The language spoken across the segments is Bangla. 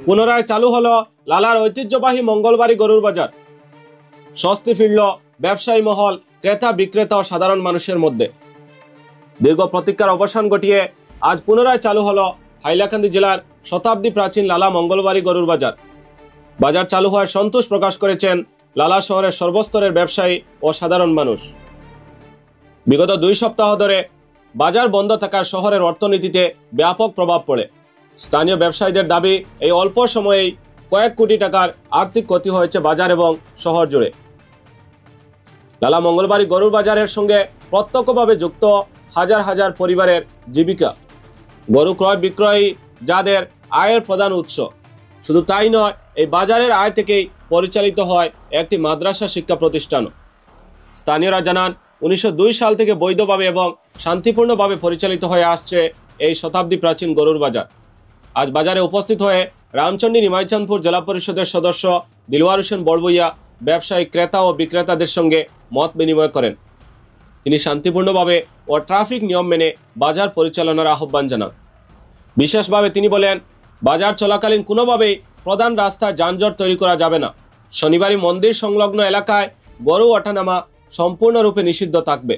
পুনরায় চালু হলো লালার ঐতিহ্যবাহী মঙ্গলবাড়ি গরুর বাজার। স্বস্তি ফিরল ব্যবসায়ী মহল, ক্রেতা বিক্রেতা ও সাধারণ মানুষের মধ্যে। দীর্ঘ প্রতীক্ষার অবসান ঘটিয়ে আজ পুনরায় চালু হলো হাইলাকান্দি জেলার শতাব্দী প্রাচীন লালা মঙ্গলবাড়ি গরুর বাজার। বাজার চালু হওয়ায় সন্তোষ প্রকাশ করেছেন লালা শহরের সর্বস্তরের ব্যবসায়ী ও সাধারণ মানুষ। বিগত 2 সপ্তাহ ধরে বাজার বন্ধ থাকার শহরের অর্থনীতিতে ব্যাপক প্রভাব পড়ে। স্থানীয় ব্যবসায়ীদের দাবি, এই অল্প সময়েই কয়েক কোটি টাকার আর্থিক ক্ষতি হয়েছে বাজার এবং শহর জুড়ে। লালা মঙ্গলবাড়ি গরুর বাজারের সঙ্গে প্রত্যক্ষভাবে যুক্ত হাজার হাজার পরিবারের জীবিকা। গরু ক্রয় বিক্রয় যাদের আয়ের প্রধান উৎস। শুধু তাই নয়, এই বাজারের আয় থেকেই পরিচালিত হয় একটি মাদ্রাসা শিক্ষা প্রতিষ্ঠানও। স্থানীয়রা জানান, 1902 সাল থেকে বৈধভাবে এবং শান্তিপূর্ণভাবে পরিচালিত হয়ে আসছে এই শতাব্দী প্রাচীন গরুর বাজার। আজ বাজারে উপস্থিত হয়ে রামচন্ডী নিমাইচাঁদপুর জেলা পরিষদের সদস্য দিলওয়ার হোসেন বড়বুইয়া ব্যবসায়ী, ক্রেতা ও বিক্রেতাদের সঙ্গে মত বিনিময় করেন। তিনি শান্তিপূর্ণভাবে ও ট্রাফিক নিয়ম মেনে বাজার পরিচালনার আহ্বান জানান। বিশেষভাবে তিনি বলেন, বাজার চলাকালীন কোনোভাবেই প্রধান রাস্তায় যানজট তৈরি করা যাবে না। শনিবারই মন্দির সংলগ্ন এলাকায় গরু ওঠানামা সম্পূর্ণরূপে নিষিদ্ধ থাকবে।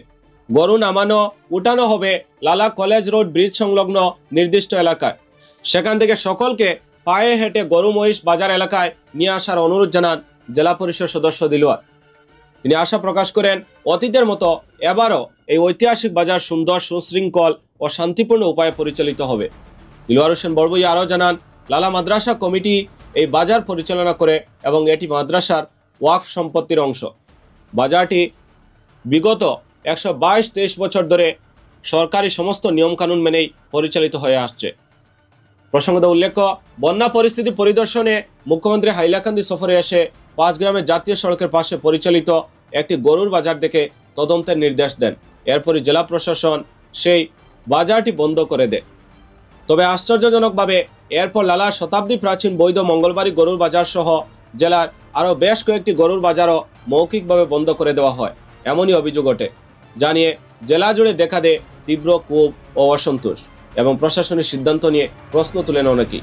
গরু নামানো উঠানো হবে লালা কলেজ রোড ব্রিজ সংলগ্ন নির্দিষ্ট এলাকায়। সেখান থেকে সকলকে পায়ে হেঁটে গরু মহিষ বাজার এলাকায় নিয়ে আসার অনুরোধ জানান জেলা পরিষদ সদস্য দিলওয়ার। তিনি আশা প্রকাশ করেন, অতীতের মতো এবারও এই ঐতিহাসিক বাজার সুন্দর, সুশৃঙ্খল ও শান্তিপূর্ণ উপায়ে পরিচালিত হবে। দিলওয়ার হোসেন বড়বুইয়া আরও জানান, লালা মাদ্রাসা কমিটি এই বাজার পরিচালনা করে এবং এটি মাদ্রাসার ওয়াকফ সম্পত্তির অংশ। বাজারটি বিগত 122-23 বছর ধরে সরকারি সমস্ত নিয়মকানুন মেনেই পরিচালিত হয়ে আসছে। প্রসঙ্গত উল্লেখ্য, বন্যা পরিস্থিতি পরিদর্শনে মুখ্যমন্ত্রী হাইলাকান্দি সফরে এসে 5 গ্রামের জাতীয় সড়কের পাশে পরিচালিত একটি গরুর বাজার দেখে তদন্তের নির্দেশ দেন। এরপরই জেলা প্রশাসন সেই বাজারটি বন্ধ করে দেয়। তবে আশ্চর্যজনকভাবে এরপর লালার শতাব্দী প্রাচীন বৈধ মঙ্গলবাড়ি গরুর বাজার সহ জেলার আরও বেশ কয়েকটি গরুর বাজারও মৌখিকভাবে বন্ধ করে দেওয়া হয়, এমনই অভিযোগ ওঠে। জানিয়ে জেলা জুড়ে দেখা দেয় তীব্র ক্ষোভ ও অসন্তোষ এবং প্রশাসনের সিদ্ধান্ত নিয়ে প্রশ্ন তুলেন অনেকেই।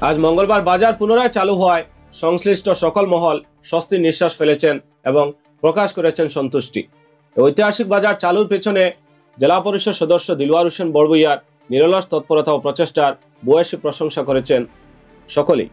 আজ মঙ্গলবার বাজার পুনরায় চালু হওয়ায় সংশ্লিষ্ট সকল মহল স্বস্তির নিঃশ্বাস ফেলেছেন এবং প্রকাশ করেছেন সন্তুষ্টি। ঐতিহাসিক বাজার চালুর পেছনে জেলা পরিষদ সদস্য দিলওয়ার হোসেন বড়বুইয়ার নিরলস তৎপরতা ও প্রচেষ্টার ভূয়সী প্রশংসা করেছেন সকলেই।